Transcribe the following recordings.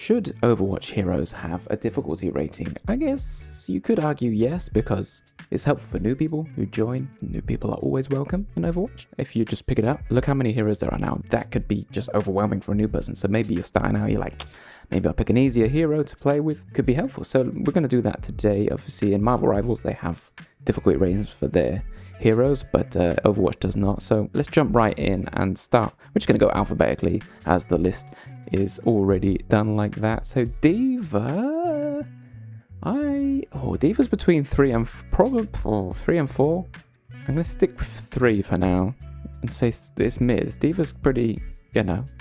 should Overwatch heroes have a difficulty rating? I guess you could argue yes, because it's helpful for new people who join. New people are always welcome in Overwatch. If you just pick it up, look how many heroes there are now. That could be just overwhelming for a new person. So maybe you're starting out, you're like, maybe I'll pick an easier hero to play with. Could be helpful. So we're going to do that today. Obviously, in Marvel Rivals, they have difficulty ratings for their heroes, but Overwatch does not. So let's jump right in and start. We're just going to go alphabetically as the list is already done like that. So D.Va, Diva's between 3 and 4. I'm going to stick with 3 for now and say it's mid. Diva's pretty,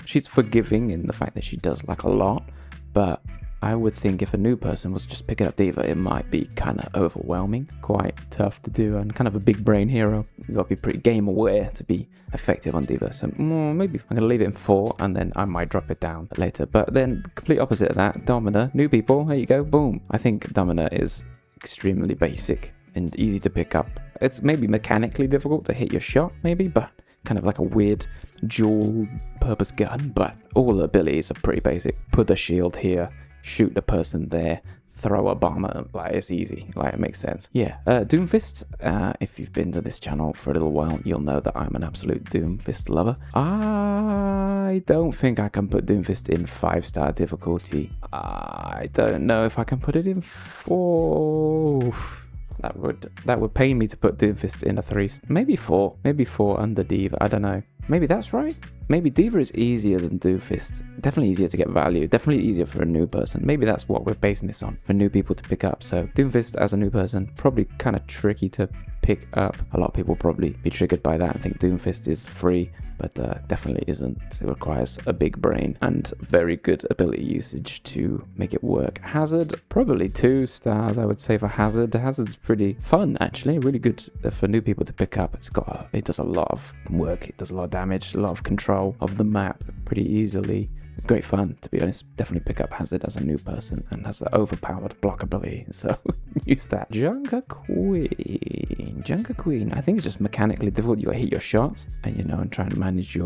she's forgiving in the fact that she does like a lot, but I would think if a new person was just picking up D.Va, it might be kind of overwhelming, quite tough to do, and kind of a big brain hero. You got to be pretty game aware to be effective on D.Va. So maybe I'm going to leave it in 4, and then I might drop it down later. But then complete opposite of that, Domina, new people, there you go, boom. I think Domina is extremely basic and easy to pick up. It's maybe mechanically difficult to hit your shot, maybe, but kind of like a weird dual purpose gun. But all the abilities are pretty basic. Put the shield here, shoot the person there, throw a bomb at them. Like, it's easy, like, it makes sense. Yeah, Doomfist, if you've been to this channel for a little while, you'll know that I'm an absolute Doomfist lover. I don't think I can put Doomfist in 5-star difficulty. I don't know if I can put it in 4. That would pain me to put Doomfist in a 3, maybe 4 under D.Va, I don't know. Maybe that's right. Maybe D.Va is easier than Doomfist. Definitely easier to get value. Definitely easier for a new person. Maybe that's what we're basing this on, for new people to pick up. So Doomfist as a new person, probably kind of tricky to pick up. A lot of people probably be triggered by that and think Doomfist is free, but definitely isn't. It requires a big brain and very good ability usage to make it work. Hazard, probably 2 stars, I would say, for Hazard. Hazard's pretty fun, actually. Really good for new people to pick up. It does a lot of work. It does a lot of damage, a lot of control of the map pretty easily. Great fun, to be honest. Definitely pick up Hazard as a new person, and has an overpowered block ability, so use that. Junker Queen. I think it's just mechanically difficult. You gotta hit your shots, and and try and manage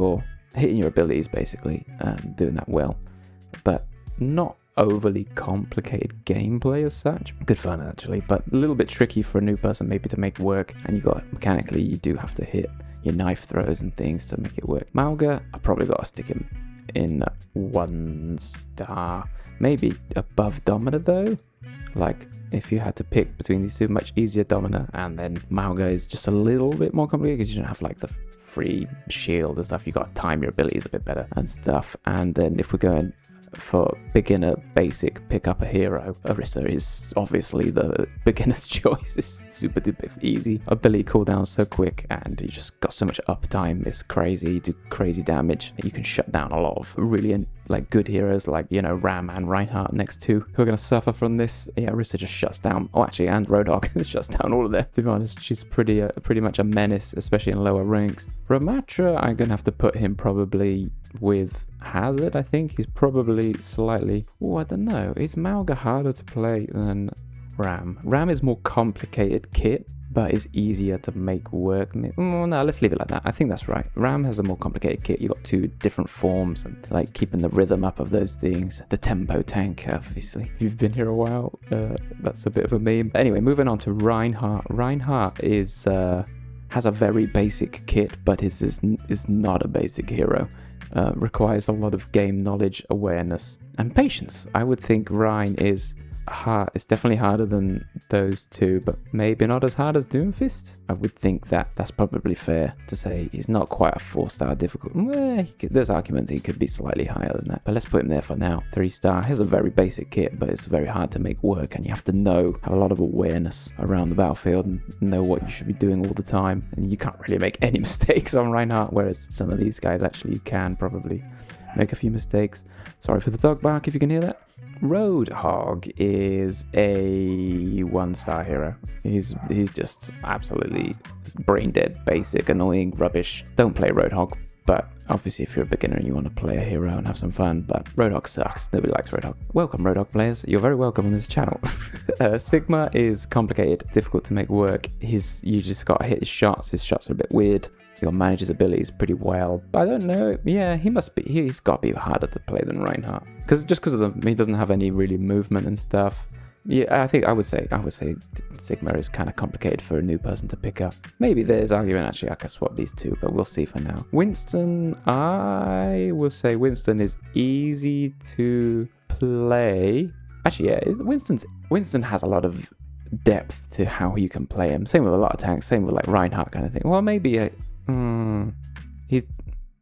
hitting your abilities, basically, and doing that well. But not overly complicated gameplay as such. Good fun, actually, but a little bit tricky for a new person maybe to make work. And mechanically, you do have to hit your knife throws and things to make it work. Mauga, I probably gotta stick him in 1 star, maybe above Domina though. Like, if you had to pick between these two, much easier Domina, and then Mauga is just a little bit more complicated because you don't have like the free shield and stuff. You got to time your abilities a bit better and stuff. And then if we're going for beginner basic, pick up a hero, Orisa is obviously the beginner's choice. It's super duper easy. Ability cooldown so quick, and you just got so much uptime. It's crazy. You do crazy damage. You can shut down a lot of really good heroes like Ram and Reinhardt next to who are going to suffer from this. Yeah, Orisa just shuts down. Oh, actually, and Roadhog shuts down all of them. To be honest, she's pretty much a menace, especially in lower ranks. Ramatra, I'm gonna have to put him probably with Hazard. I think he's probably slightly, I don't know, is Mauga harder to play than Ram? Ram is more complicated kit, but is easier to make work. No, let's leave it like that. I think that's right. Ram has a more complicated kit. You got 2 different forms and like keeping the rhythm up of those things. The tempo tank, obviously. If you've been here a while, that's a bit of a meme. But anyway, moving on to Reinhardt. Reinhardt is has a very basic kit, but is not a basic hero. Requires a lot of game knowledge, awareness, and patience. I would think Rein is hard. It's definitely harder than those 2, but maybe not as hard as Doomfist. I would think that's probably fair to say. He's not quite a 4-star difficult. There's argument that he could be slightly higher than that, but let's put him there for now. 3-star. He has a very basic kit, but it's very hard to make work, and you have to have a lot of awareness around the battlefield and know what you should be doing all the time, and you can't really make any mistakes on Reinhardt, whereas some of these guys actually you can probably make a few mistakes. Sorry for the dog bark if you can hear that. Roadhog is a 1-star hero. He's just absolutely brain dead, basic, annoying, rubbish. Don't play Roadhog, but obviously if you're a beginner and you want to play a hero and have some fun, but Roadhog sucks. Nobody likes Roadhog. Welcome, Roadhog players. You're very welcome on this channel. Sigma is complicated, difficult to make work. You just got to hit his shots. His shots are a bit weird. He'll manage his abilities pretty well. But I don't know. Yeah, he's got to be harder to play than Reinhardt. Because he doesn't have any really movement and stuff. Yeah, I would say Sigma is kind of complicated for a new person to pick up. Maybe there's argument actually I could swap these two, but we'll see for now. Winston, I will say Winston is easy to play. Actually, yeah, Winston has a lot of depth to how you can play him. Same with a lot of tanks. Same with like Reinhardt kind of thing. Well, maybe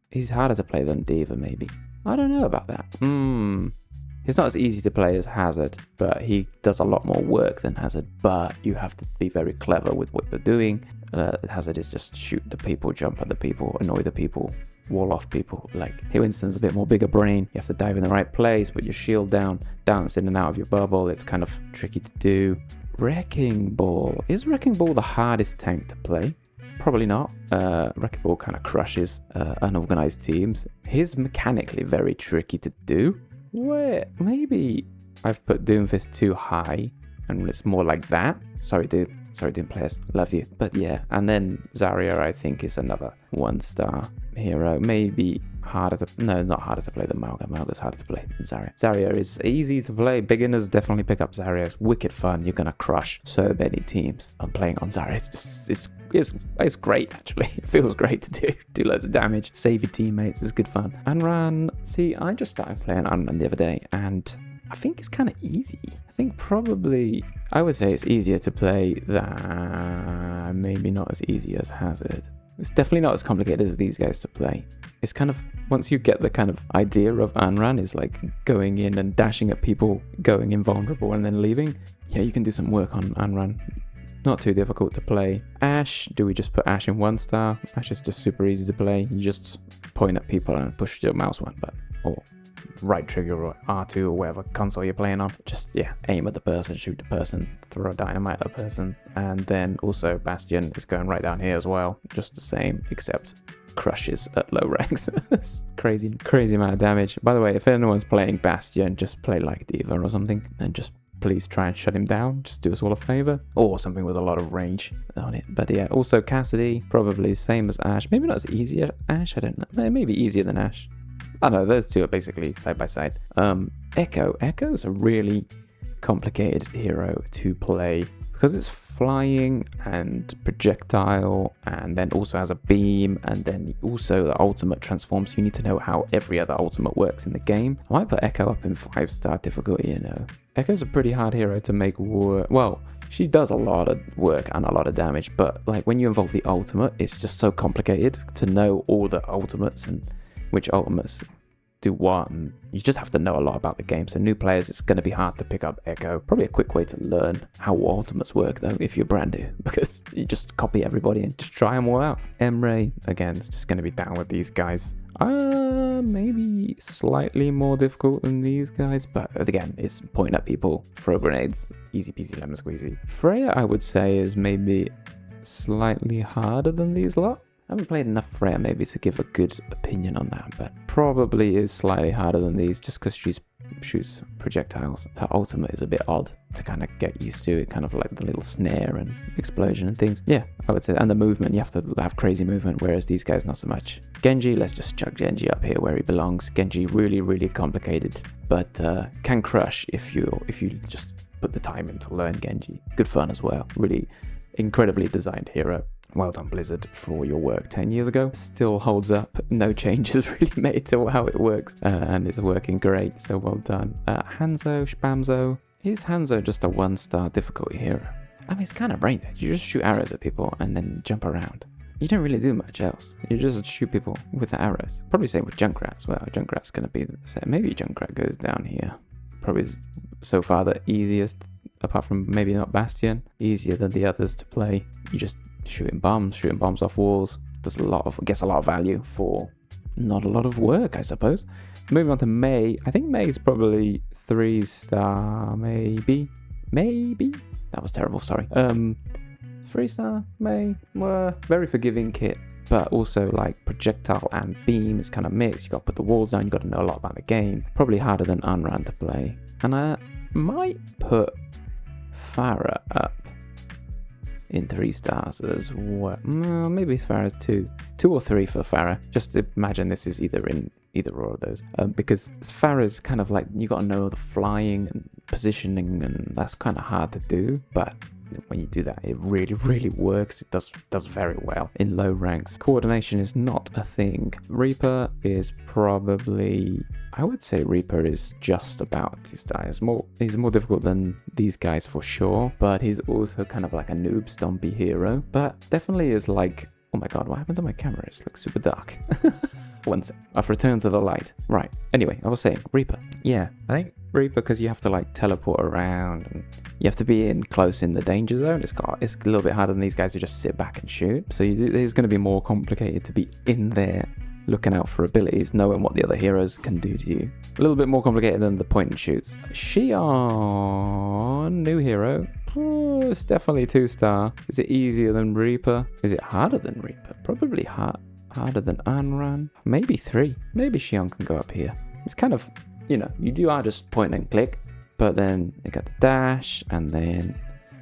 he's harder to play than D.Va. Maybe I don't know about that. It's not as easy to play as Hazard, but he does a lot more work than Hazard. But you have to be very clever with what you're doing. Hazard is just shoot the people, jump at the people, annoy the people, wall off people. Like Winston's a bit more bigger brain. You have to dive in the right place, put your shield down, dance in and out of your bubble. It's kind of tricky to do. Wrecking Ball. Is Wrecking Ball the hardest tank to play? Probably not. Wrecking Ball kind of crushes unorganized teams. He's mechanically very tricky to do. Where maybe I've put Doomfist too high and it's more like that. Sorry Doom players, love you. But yeah, and then Zarya I think is another 1-star hero. Maybe not harder to play than Mauga. Mauga's harder to play than Zarya. Zarya is easy to play. Beginners definitely pick up Zarya. It's wicked fun. You're gonna crush so many teams. I'm playing on Zarya. It's great actually. It feels great to do loads of damage, save your teammates. It's good fun. Unrun. See, I just started playing Unrun the other day, and I think it's kind of easy. I think probably I would say it's easier to play than maybe not as easy as Hazard. It's definitely not as complicated as these guys to play. It's kind of, once you get the kind of idea of Unrun is like going in and dashing at people, going invulnerable and then leaving. Yeah, you can do some work on Unrun. Not too difficult to play. Ashe, do we just put Ashe in 1-star? Ashe is just super easy to play. You just point at people and push your mouse one button. Or right trigger or R2 or whatever console you're playing on. Just, yeah, aim at the person, shoot the person, throw dynamite at the person. And then also Bastion is going right down here as well. Just the same, except crushes at low ranks. crazy amount of damage. By the way, if anyone's playing Bastion, just play like D.Va or something, and just please try and shut him down. Just do us all a favor, or something with a lot of range on it. But yeah, also Cassidy, probably same as Ashe. Maybe not as easy as Ashe, I don't know. Maybe easier than Ashe. I don't know, those two are basically side by side. Echo's a really complicated hero to play because it's flying and projectile, and then also has a beam, and then also the ultimate transforms. You need to know how every other ultimate works in the game. I might put Echo up in 5-star difficulty, you know. Echo's a pretty hard hero to make work. Well, she does a lot of work and a lot of damage, but like when you involve the ultimate, it's just so complicated to know all the ultimates and which ultimates do what, and you just have to know a lot about the game. So new players, it's going to be hard to pick up Echo. Probably a quick way to learn how ultimates work though, if you're brand new, because you just copy everybody and just try them all out. Emre, again, it's just going to be down with these guys. Maybe slightly more difficult than these guys, but again, it's pointing at people, throw grenades, easy peasy lemon squeezy. Freya, I would say, is maybe slightly harder than these lot. I haven't played enough Freya maybe to give a good opinion on that, but probably is slightly harder than these just because she shoots projectiles. Her ultimate is a bit odd to kind of get used to. It kind of like the little snare and explosion and things. Yeah, I would say. And the movement, you have to have crazy movement, whereas these guys not so much. Genji, let's just chuck Genji up here where he belongs. Genji, really complicated, but can crush if you just put the time in to learn Genji. Good fun as well. Really incredibly designed hero. Well done, Blizzard, for your work 10 years ago. Still holds up. No changes really made to how it works. And it's working great, so well done. Hanzo, Spamzo. Is Hanzo just a 1-star difficulty hero? I mean, it's kind of brain dead. You just shoot arrows at people and then jump around. You don't really do much else. You just shoot people with the arrows. Probably same with Junkrat as well. Junkrat's going to be the same. Maybe Junkrat goes down here. Probably is so far the easiest, apart from maybe not Bastion. Easier than the others to play. You just shooting bombs off walls, gets a lot of value for not a lot of work, I suppose. Moving on to Mei. I think Mei is probably 3-star, maybe. That was terrible, sorry. 3-star, Mei. Very forgiving kit, but also like projectile and beam is kind of mixed. You got to put the walls down, you got to know a lot about the game. Probably harder than Unran to play. And I might put Farah up in 3 stars as well. No, maybe Farah's 2 or 3 for Farah. Just imagine this is either in either or of those, because Farah's kind of like, you got to know the flying and positioning, and that's kind of hard to do, but when you do that, it really works. It does very well in low ranks. Coordination is not a thing. Reaper is probably, I would say Reaper is just about his die. He's more difficult than these guys for sure, but he's also kind of like a noob stompy hero, but definitely is like, oh my god, what happened to my camera? It's like super dark. One sec, I've returned to the light. Right, anyway, I was saying, Reaper. Yeah, I think Reaper, because you have to like teleport around and you have to be in close in the danger zone. It's a little bit harder than these guys who just sit back and shoot. So it's going to be more complicated to be in there looking out for abilities, knowing what the other heroes can do to you. A little bit more complicated than the point and shoots. Xion, new hero. Oh, it's definitely 2-star. Is it easier than Reaper? Is it harder than Reaper? Probably harder than Anran. Maybe 3. Maybe Xion can go up here. It's kind of, you are just point and click, but then you got the dash, and then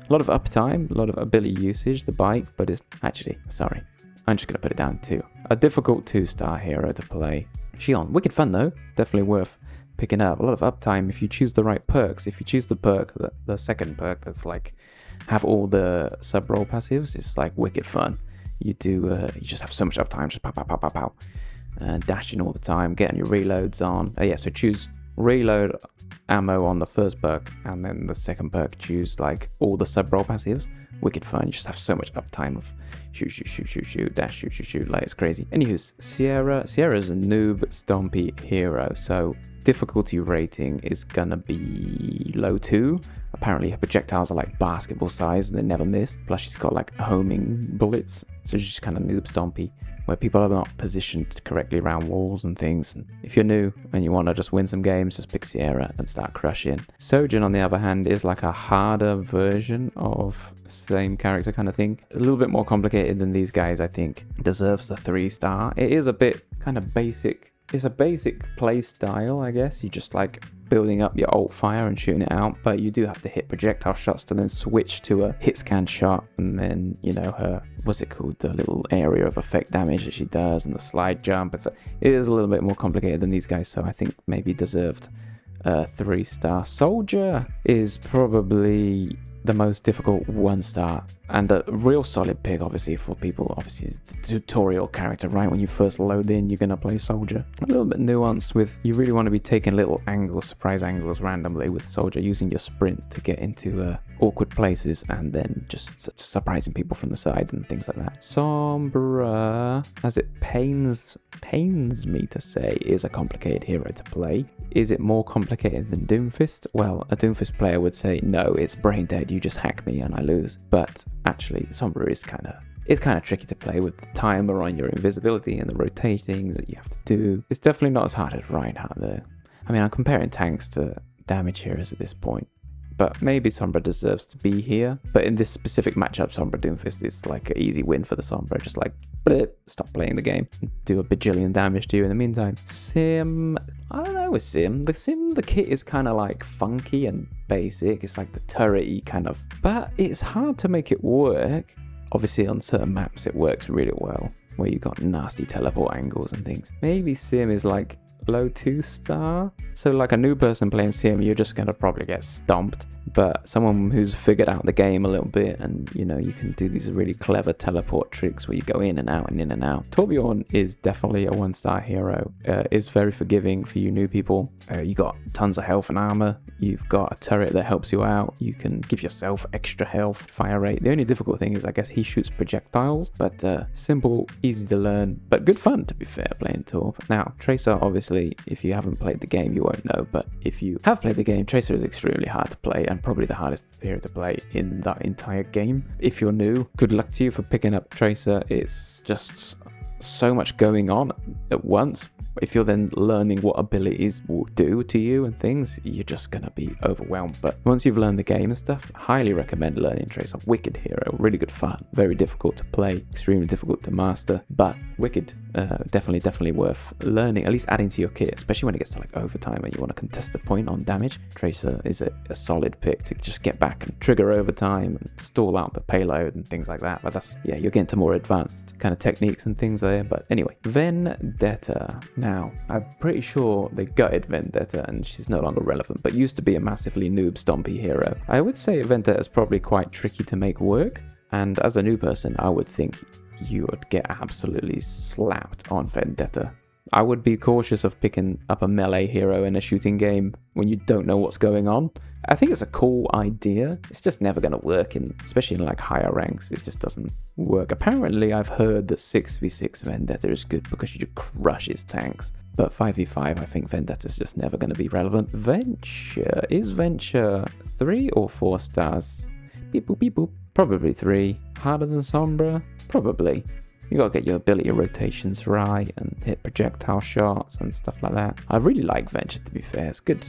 a lot of uptime, a lot of ability usage, the bike, but it's actually, sorry, I'm just going to put it down to a difficult 2-star hero to play. Xion, wicked fun though, definitely worth picking up. A lot of uptime if you choose the right perks. If you choose the perk, the second perk that's like, have all the sub-roll passives, it's like wicked fun. You just have so much uptime, just pow, dashing all the time, getting your reloads on. So choose reload ammo on the first perk, and then the second perk choose like all the sub-roll passives. Wicked fun. You just have so much uptime of shoot, dash, shoot, like it's crazy. Anywho's, Sierra's a noob stompy hero, so difficulty rating is gonna be low 2. Apparently her projectiles are like basketball size and they never miss. Plus she's got like homing bullets, so she's just kind of noob stompy, where people are not positioned correctly around walls and things. And if you're new and you want to just win some games, just pick Sierra and start crushing. Sojin, on the other hand, is like a harder version of same character kind of thing. A little bit more complicated than these guys, I think. Deserves a 3-star. It is a bit kind of basic. It's a basic play style, I guess. You just like building up your alt fire and shooting it out, but you do have to hit projectile shots to then switch to a hit scan shot, and then her, what's it called, the little area of effect damage that she does, and the slide jump. It is a little bit more complicated than these guys, so I think maybe deserved a 3-star. Soldier is probably the most difficult 1-star, and a real solid pick obviously for people. Obviously it's the tutorial character, right? When you first load in, you're gonna play Soldier. A little bit nuanced with, you really want to be taking little angles, surprise angles randomly with Soldier, using your sprint to get into awkward places, and then just surprising people from the side and things like that. Sombra, as it pains me to say, is a complicated hero to play. Is it more complicated than Doomfist? Well, a Doomfist player would say, no, it's brain dead, you just hack me and I lose. But actually, Sombra is kind of tricky to play with the timer on your invisibility and the rotating that you have to do. It's definitely not as hard as Reinhardt though. I mean, I'm comparing tanks to damage heroes at this point, but maybe Sombra deserves to be here. But in this specific matchup, Sombra Doomfist is like an easy win for the Sombra. Just like, blip, stop playing the game, do a bajillion damage to you in the meantime. Sim, I don't know with Sim. The kit is kind of like funky and basic. It's like the turret-y kind of, but it's hard to make it work. Obviously on certain maps it works really well, where you got nasty teleport angles and things. Maybe Sim is like low 2-star. So like a new person playing Sim, you're just gonna probably get stomped. But someone who's figured out the game a little bit, and you can do these really clever teleport tricks where you go in and out and in and out. Torbjorn is definitely a 1-star hero. Is very forgiving for you new people. You got tons of health and armor. You've got a turret that helps you out. You can give yourself extra health, fire rate. The only difficult thing is, I guess, he shoots projectiles, but simple, easy to learn, but good fun, to be fair, playing Torb. Now, Tracer, obviously, if you haven't played the game, you won't know, but if you have played the game, Tracer is extremely hard to play, and probably the hardest hero to play in that entire game. If you're new, good luck to you for picking up Tracer. It's just so much going on at once. If you're then learning what abilities will do to you and things, you're just going to be overwhelmed. But once you've learned the game and stuff, highly recommend learning Tracer. Wicked hero, really good fun, very difficult to play, extremely difficult to master, but wicked. Definitely worth learning, at least adding to your kit, especially when it gets to like overtime and you want to contest the point on damage. Tracer is a solid pick to just get back and trigger overtime and stall out the payload and things like that. But that's, yeah, you're getting to more advanced kind of techniques and things there. But anyway, Vendetta. Now, I'm pretty sure they gutted Vendetta and she's no longer relevant, but used to be a massively noob stompy hero. I would say Vendetta is probably quite tricky to make work, and as a new person, I would think you would get absolutely slapped on Vendetta. I would be cautious of picking up a melee hero in a shooting game when you don't know what's going on. I think it's a cool idea. It's just never going to work, especially in like higher ranks. It just doesn't work. Apparently, I've heard that 6v6 Vendetta is good because you just crush his tanks. But 5v5, I think Vendetta's just never going to be relevant. Venture. Is Venture 3 or 4 stars? Beep boop, beep boop. Probably 3. Harder than Sombra? Probably. You gotta get your ability rotations right and hit projectile shots and stuff like that. I really like Venture, to be fair. It's good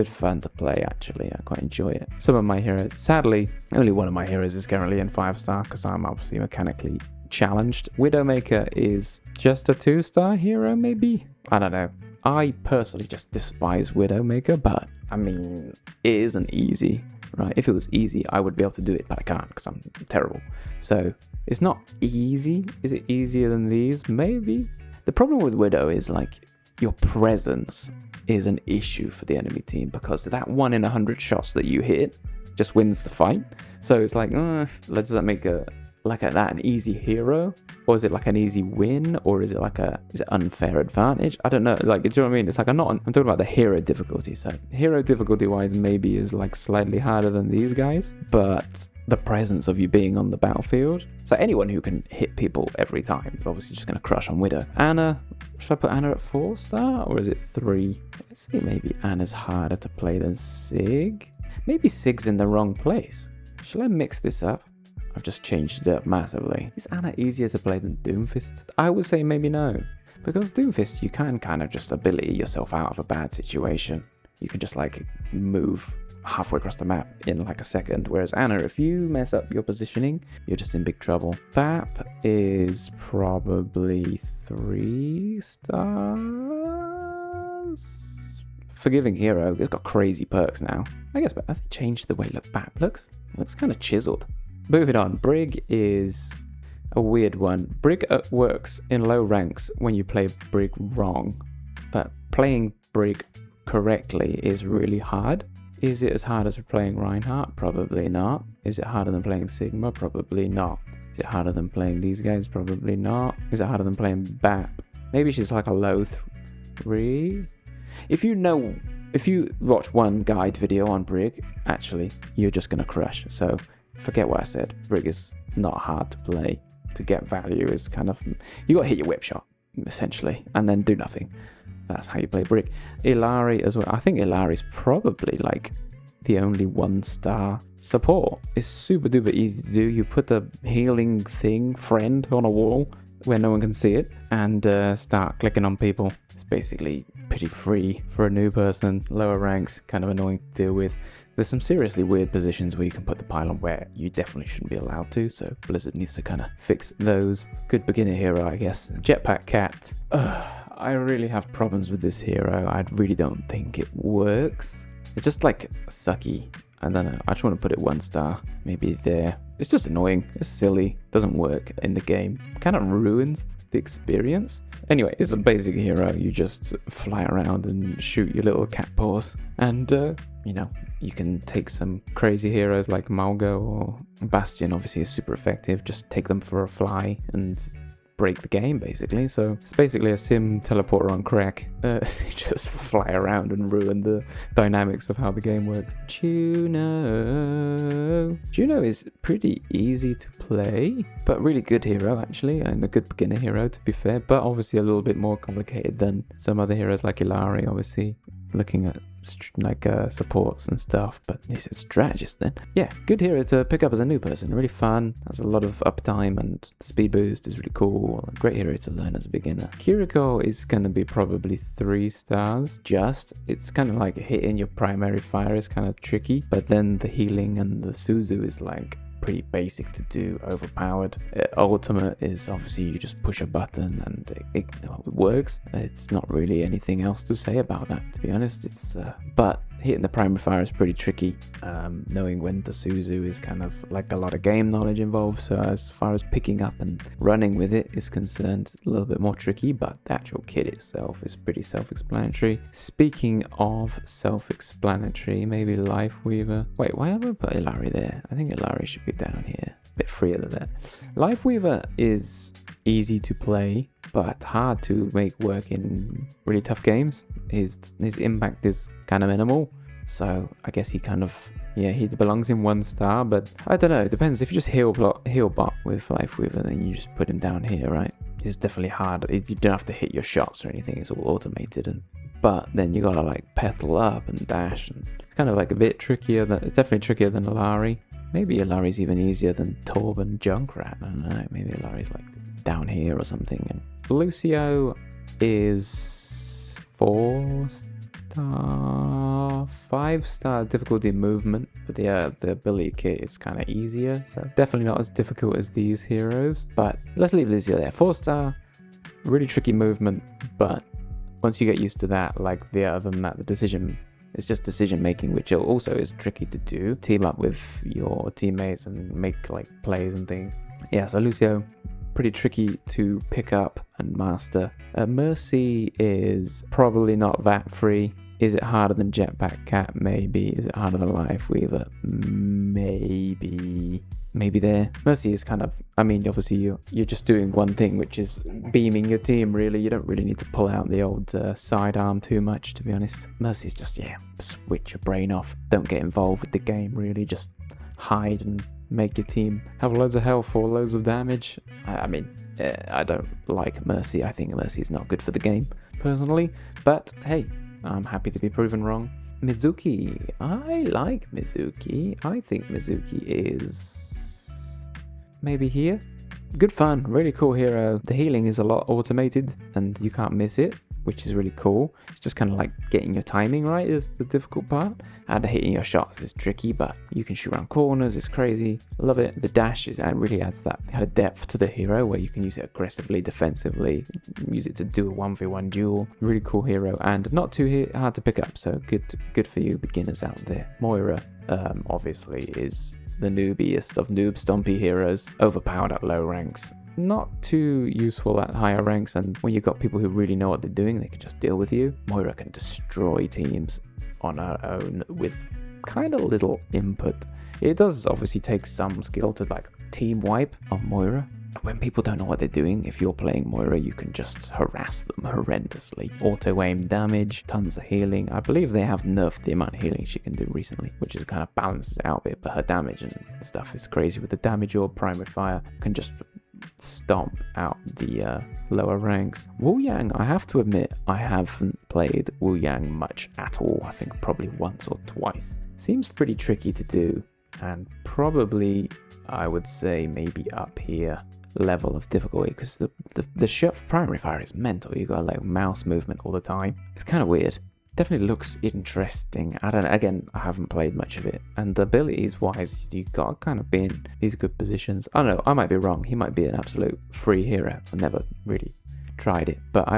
fun to play, actually. I quite enjoy it. Some of my heroes, sadly, only one of my heroes is currently in 5-star because I'm obviously mechanically challenged. Widowmaker is just a 2-star hero, maybe? I don't know. I personally just despise Widowmaker, but I mean, it isn't easy, right? If it was easy, I would be able to do it, but I can't because I'm terrible. So it's not easy. Is it easier than these? Maybe. The problem with Widow is like your presence is an issue for the enemy team because that 1 in 100 shots that you hit just wins the fight. So it's like, does that make that an easy hero? Or is it like an easy win? Or is it like is it unfair advantage? I don't know. Like, do you know what I mean? It's like I'm talking about the hero difficulty. So hero difficulty wise maybe is like slightly harder than these guys, but the presence of you being on the battlefield. So anyone who can hit people every time is obviously just going to crush on Widow. Anna, should I put Anna at 4-star or is it 3? Let's say maybe Anna's harder to play than Sig. Maybe Sig's in the wrong place. Shall I mix this up? I've just changed it up massively. Is Anna easier to play than Doomfist? I would say maybe no. Because Doomfist, you can kind of just ability yourself out of a bad situation. You can just like move halfway across the map in like a second. Whereas Anna, if you mess up your positioning, you're just in big trouble. Bap is probably 3 stars. Forgiving hero. It's got crazy perks now. I guess, but I think changed the way Bap looks. It looks kind of chiseled. Moving on, Brig is a weird one. Brig works in low ranks when you play Brig wrong, but playing Brig correctly is really hard. Is it as hard as playing Reinhardt? Probably not. Is it harder than playing Sigma? Probably not. Is it harder than playing these guys? Probably not. Is it harder than playing Bap? Maybe she's like a low 3. If you watch one guide video on Brig, actually, you're just gonna crush. So forget what I said. Brig is not hard to play. To get value is kind of, you gotta hit your whip shot, essentially, and then do nothing. That's how you play Brig. Illari as well. I think Illari's probably like the only 1-star support. It's super duper easy to do. You put the healing friend on a wall where no one can see it and start clicking on people. It's basically pretty free for a new person. Lower ranks, kind of annoying to deal with. There's some seriously weird positions where you can put the pylon where you definitely shouldn't be allowed to, so Blizzard needs to kind of fix those. Good beginner hero, I guess. Jetpack Cat. I really have problems with this hero. I really don't think it works. It's just like sucky. I don't know. I just want to put it 1-star. Maybe there. It's just annoying. It's silly. Doesn't work in the game. Kind of ruins the experience. Anyway, it's a basic hero. You just fly around and shoot your little cat paws. And, you can take some crazy heroes like Malgo or Bastion, obviously is super effective. Just take them for a fly and break the game, basically. So it's basically a sim teleporter on crack. Just fly around and ruin the dynamics of how the game works. Juno is pretty easy to play, but really good hero, actually, and a good beginner hero, to be fair, but obviously a little bit more complicated than some other heroes like Illari, obviously. Looking at supports and stuff, but he said strategist then. Yeah, good hero to pick up as a new person. Really fun, has a lot of uptime, and the speed boost is really cool. Great hero to learn as a beginner. Kiriko is going to be probably 3 stars. It's kind of like hitting your primary fire is kind of tricky, but then the healing and the Suzu is like pretty basic to do, overpowered. Ultimate is obviously you just push a button and it works. It's not really anything else to say about that, to be honest. But hitting the primary fire is pretty tricky. Knowing when to Suzu is kind of like a lot of game knowledge involved, so as far as picking up and running with it is concerned, a little bit more tricky, but the actual kit itself is pretty self-explanatory. Speaking of self-explanatory, maybe Life Weaver. Wait, why haven't I put Ilari there? I think Ilari should be down here, a bit freer than that. Life Weaver is easy to play, but hard to make work in really tough games. His impact is kind of minimal, so I guess he belongs in 1 star, but I don't know, it depends. If you just heal bot with Life Weaver, then you just put him down here, right? It's definitely hard. You don't have to hit your shots or anything, it's all automated, but then you gotta like petal up and dash, and it's kind of like a bit trickier. It's definitely trickier than Ilari. Maybe Ilari's even easier than Torb and Junkrat. I don't know, maybe Ilari's like down here or something. And Lucio is 4-star, 5-star difficulty movement, but the ability kit is kind of easier, so definitely not as difficult as these heroes, but let's leave Lucio there. 4-star, really tricky movement, but once you get used to that, other than that, it's just decision making, which also is tricky to do. Team up with your teammates and make like plays and things. Yeah, so Lucio, pretty tricky to pick up and master. Mercy is probably not that free. Is it harder than Jetpack Cat? Maybe. Is it harder than Life Weaver? Maybe there. Mercy is kind of, obviously you're just doing one thing, which is beaming your team, really. You don't really need to pull out the old sidearm too much, to be honest. Mercy's just, switch your brain off. Don't get involved with the game, really. Just hide and make your team have loads of health or loads of damage. I don't like Mercy. I think Mercy is not good for the game, personally. But hey, I'm happy to be proven wrong. Mizuki. I like Mizuki. I think Mizuki is maybe here. Good fun, really cool hero. The healing is a lot automated and you can't miss it, which is really cool. It's just kind of like getting your timing right is the difficult part. And hitting your shots is tricky, but you can shoot around corners, it's crazy. Love it. The dash really adds that kind of depth to the hero where you can use it aggressively, defensively, use it to do a 1v1 duel. Really cool hero and not too hard to pick up, so good for you beginners out there. Moira obviously is the noobiest of noob stompy heroes, overpowered at low ranks. Not too useful at higher ranks, and when you've got people who really know what they're doing, they can just deal with you. Moira can destroy teams on her own with kind of little input. It does obviously take some skill to like team wipe on Moira. When people don't know what they're doing, if you're playing Moira, you can just harass them horrendously. Auto-aim damage, tons of healing. I believe they have nerfed the amount of healing she can do recently, which is kind of balances it out a bit, but her damage and stuff is crazy. With the damage or primary fire, can just stomp out the lower ranks. Wu Yang, I have to admit, I haven't played Wu Yang much at all. I think probably once or twice. Seems pretty tricky to do, and probably, I would say, maybe up here level of difficulty, because the shot primary fire is mental. You got like mouse movement all the time. It's kind of weird. Definitely looks interesting. I don't know, again, I haven't played much of it, and the abilities wise, you got to kind of be in these good positions. I don't know, I might be wrong. He might be an absolute free hero. I've never really tried it, but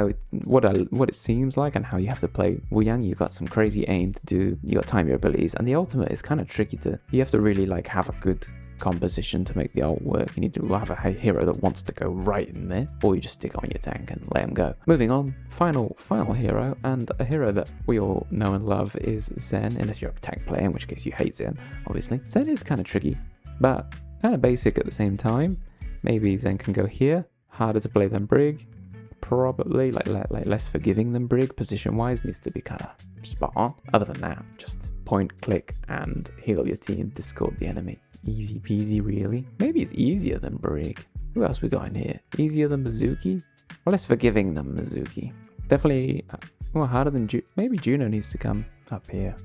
what it seems like and how you have to play Wu Yang, you got some crazy aim to do. You got to time your abilities, and the ultimate is kind of tricky you have to really like have a good composition to make the ult work. You need to have a hero that wants to go right in there, or you just stick it on your tank and let him go. Moving on, final hero, and a hero that we all know and love is Zen, unless you're a tank player, in which case you hate Zen, obviously. Zen is kind of tricky, but kind of basic at the same time. Maybe Zen can go here, harder to play than Brig, probably like less forgiving than Brig, position-wise, needs to be kind of spot on. Other than that, just point, click, and heal your team, discord the enemy. Easy peasy, really. Maybe it's easier than Brig. Who else we got in here? Easier than Mizuki? Or less forgiving than Mizuki? Definitely Well, harder than maybe Juno needs to come up here.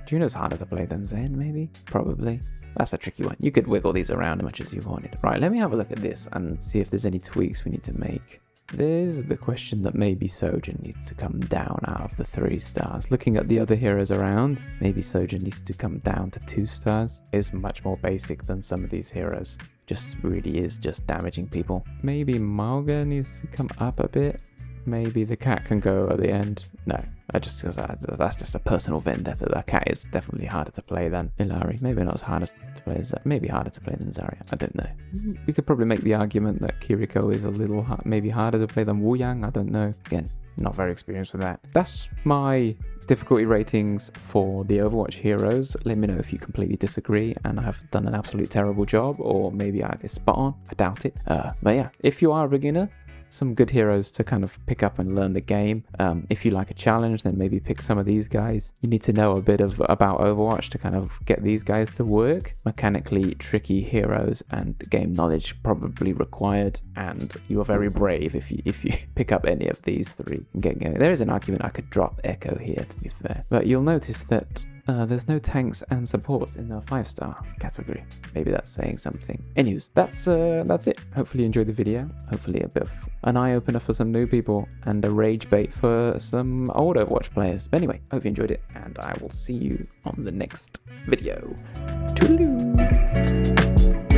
Juno's harder to play than Zen, maybe? Probably. That's a tricky one. You could wiggle these around as much as you wanted. Right, let me have a look at this and see if there's any tweaks we need to make. There's the question that maybe Sojin needs to come down out of the 3 stars. Looking at the other heroes around, maybe Sojin needs to come down to 2 stars. It's much more basic than some of these heroes. Just really is just damaging people. Maybe Malga needs to come up a bit. Maybe the cat can go at the end. No, that's just a personal vendetta. The cat is definitely harder to play than Illari. Maybe not as hard to play as maybe harder to play than Zarya. I don't know. We could probably make the argument that Kiriko is a little maybe harder to play than Wu Yang. I don't know. Again, not very experienced with that. That's my difficulty ratings for the Overwatch heroes. Let me know if you completely disagree and I've done an absolute terrible job, or maybe I get spot on. I doubt it. But yeah, if you are a beginner, some good heroes to kind of pick up and learn the game. If you like a challenge, then maybe pick some of these guys. You need to know a bit about Overwatch to kind of get these guys to work. Mechanically tricky heroes and game knowledge probably required, and you're very brave if you pick up any of these 3 and get going. There is an argument I could drop Echo here, to be fair, but you'll notice that there's no tanks and supports in the 5-star category. Maybe that's saying something. Anyways, that's it. Hopefully you enjoyed the video. Hopefully a bit of an eye-opener for some new people and a rage bait for some old Overwatch players. But anyway, hope you enjoyed it, and I will see you on the next video. Toodaloo!